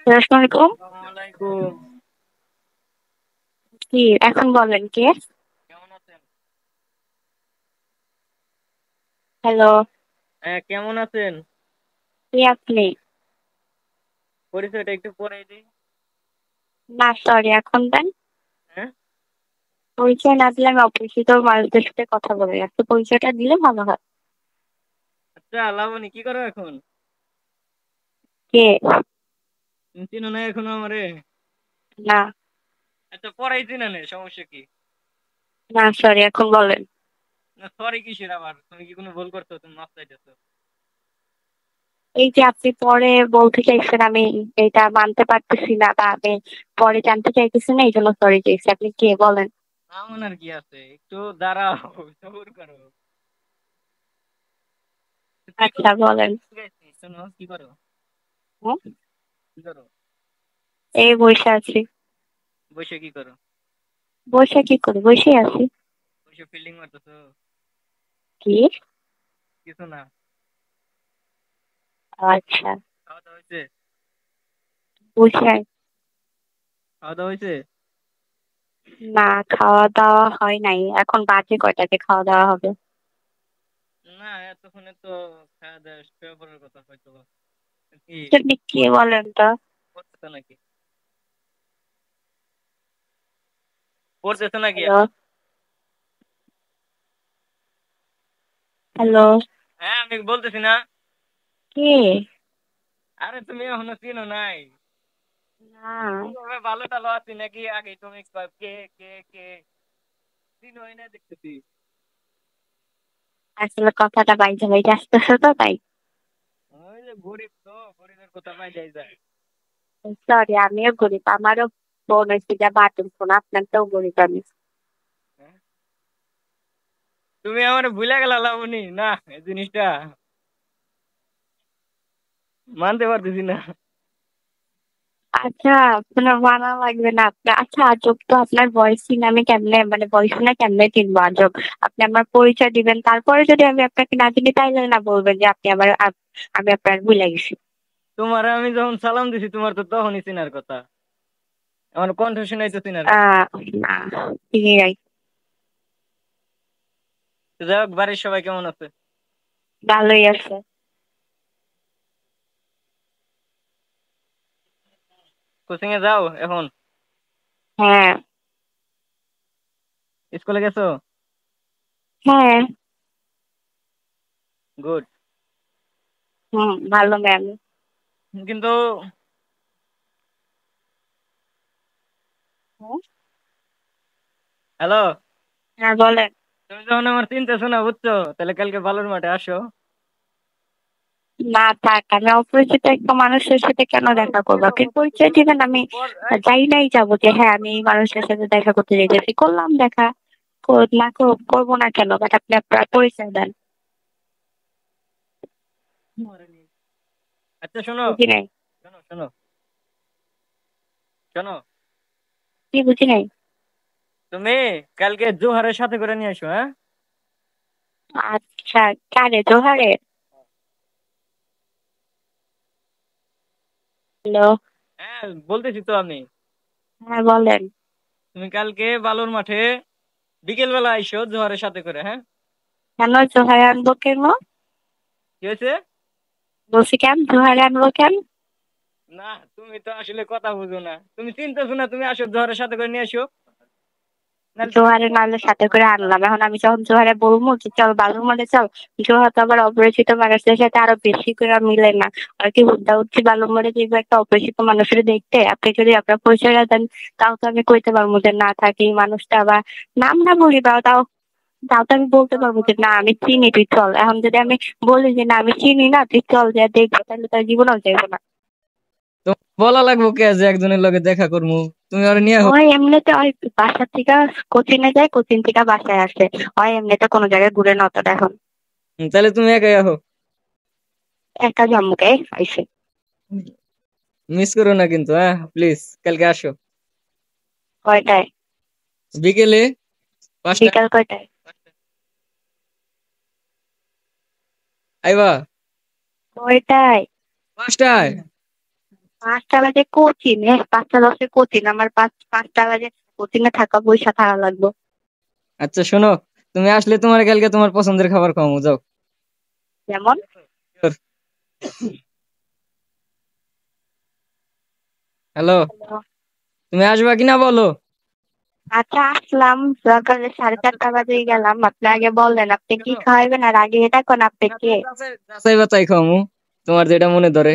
আসসালামু আলাইকুম। ওয়ালাইকুম। কি এখন বলেন কে? কেমন আছেন? হ্যালো, হ্যাঁ, কেমন আছেন? কে আপনি? পরিচয়টা একটু পরেই দিই। না সরি এখন দেন। হ্যাঁ, পরিচয় না দিলে আমি অপরিচিত মানুষদের সাথে কথা বলি না। তো পরিচয়টা দিলে ভালো হয়। আচ্ছা লাবণী, কি করো এখন? কে? তুমি চিনো না এখনো আমারে? না, আচ্ছা, পরেই চিনো না, সমস্যা কি? না সরি এখন বলেন। না, সরি কিসের আবার? তুমি কি কোনো ভুল করছো? তুমি মাফ চাইতেছো? এই যে আপনি পরে বলতে চাইছেন আমি এটা মানতে পারতেছি না বা আমি পরে জানতে চাইতেছি না এই জন্য সরি চাইছি। আপনি কে বলেন? না মনে কি আছে, একটু দাঁড়াও, সবুর করো। কি করো? আচ্ছা বলেন। শোনো, কি করো? হুম? কি করো? এই বসে আছি। বসে কি করো? বসে কি করি? বসে আছি। বসে ফিল্ডিং মারতেছো? কি? কিছু না। আচ্ছা, খাওয়া দাওয়া হয়েছে? বসে। খাওয়া দাওয়া হয়েছে? না, খাওয়া দাওয়া হয় নাই। এখন বাজে কয়টাতে খাওয়া দাওয়া হবে? না, এতক্ষণে তো খাওয়া দাওয়া শুয়ে পড়ার কথা হয়তো বা। কি আপনি কে বলেন তো? পড়তেছো নাকি? পড়তেছো নাকি হ্যালো, এখন? হ্যালো। হ্যাঁ, আমি বলতেছি না। কে? আরে তুমি এখনো চিনো নাই? না, কিভাবে ভালো টালো আছি নাকি আগে তুমি কে কে কে চিনোই না দেখতেছি। আসলে কথাটা বাইজে বাইজে আসতেছে তো তাই। ওই যে গরিব, তো গরিবের কথা পাই যায়। সরি, আমিও গরিব। আমারও ফোন হয়েছে যা বাটন ফোন, আপনার তো গরিব আমি। হ্যাঁ? তুমি আমার ভুলে গেলা লাবণী, না এই জিনিসটা মানতে পারতেছি না। আচ্ছা, আপনার মানা লাগবে না। আপনার আচ্ছা আজব তো, আপনার ভয়েস শুনে আমি কেমনে মানে ভয়েস শুনে কেমনে চিনবো আজব? আপনি আমার পরিচয় দিবেন, তারপরে যদি আমি আপনাকে না চিনি তাইলে না বলবেন যে আপনি আমার আমি আপনার ভুলে গেছি। তোমার আমি যখন সালাম দিছি তোমার তো তখনই চেনার কথা। আমার কণ্ঠ শুনাই তো চেনার কথা। আহ না, ঠিক আছে। তো যাই হোক, বাড়ির সবাই কেমন আছে? ভালোই আছে। কোচিং এ যাও এখন? হ্যাঁ। স্কুলে গেছো? হ্যাঁ। গুড। ভালো ম্যাম। কিন্তু হ্যালো, হ্যাঁ বলেন। তুমি যখন আমার চিনতেছো না বুঝছো, তাহলে কালকে বালুর মাঠে আসো। না থাক, আমি অপরিচিত একটা মানুষের সাথে কেন দেখা করবো? আপনি পরিচয় দিবেন, আমি যাই নাই যাবো যে হ্যাঁ আমি এই মানুষের সাথে দেখা করতে যেতেছি, করলাম দেখা। না করবো না কেন? বাট আপনি আপনার পরিচয় দেন। আচ্ছা শোনো, বুঝি নাই। শোনো শোনো শোনো, কি বুঝি নাই? তুমি কালকে জোহারের সাথে করে নিয়ে আসো, হ্যাঁ? আচ্ছা, কারে জোহারে? হ্যালো। হ্যাঁ, বলতেছি তো আমি। হ্যাঁ বলেন। তুমি কালকে বালুর মাঠে বিকেল বেলা আইসো জোহারের সাথে করে, হ্যাঁ? কেন জোহারে আনবো কেন? কি হয়েছে? বলছি কেন জোহারে আনবো কেন? না, তুমি তো আসলে কথা বুঝো না, তুমি চিন্তাছো না, তুমি আসো জোহারের সাথে করে নিয়ে আসো। নাহলে তুমি জোহারে নাহলে সাথে করে আনলাম, এখন আমি যখন জোহারে বলবো যে চল বালুর মধ্যে চল, জোহার তো আবার অপরিচিত মানুষদের সাথে আরো বেশি করে মিলে না। আর কি হুদ্দা উঠছি বালুর মধ্যে দেখবো একটা অপরিচিত মানুষের দেখতে, আপনি যদি আপনার পরিচয়টা দেন তাও তো আমি কইতে পারবো যে না থাকি মানুষটা, আবার নাম না বলি বা তাও তাও তো আমি বলতে পারবো যে না আমি চিনি, তুই চল। এখন যদি আমি বলি যে না আমি চিনি না, তুই চল যে দেখবো, তাহলে তার জীবনেও যাইবো না। তো বলা লাগবো কে যে একজনের লগে দেখা করবো? তুমি আর নিয়ে ওই এমনিতে ওই বাসা থেকে কোচিনে যায়, কোচিন থেকে বাসায় আসে। ওই এমনিতে কোনো জায়গায় ঘুরে না অতটা এখন। তাহলে তুমি একাই আহো। একা জম্মুকে আইসে। মিস করো না কিন্তু, হ্যাঁ প্লিজ, কালকে আসো কয়টায়? বিকেলে 5টায়। বিকাল কয়টায়? আইবা কয়টায়? 5টায়। 5টা বাজে কোচিং, 5টা 10-এ কোচিং, আমার 5টা বাজে কোচিং এ থাকা পয়সা থাকা লাগবে। আচ্ছা শোনো, তুমি আসলে তোমার কালকে তোমার পছন্দের খাবার খাওয়াবো, যাও। যেমন? হ্যালো, তুমি আসবা কিনা বলো। আচ্ছা আসলাম, সকালে 4:30 বাজে গেলাম, আপনি আগে বললেন আপনি কি খাওয়াবেন, আর আগে এটা কোন আপনি কে? যাচাই বাছাই খাওয়ামু, তোমার যেটা মনে ধরে।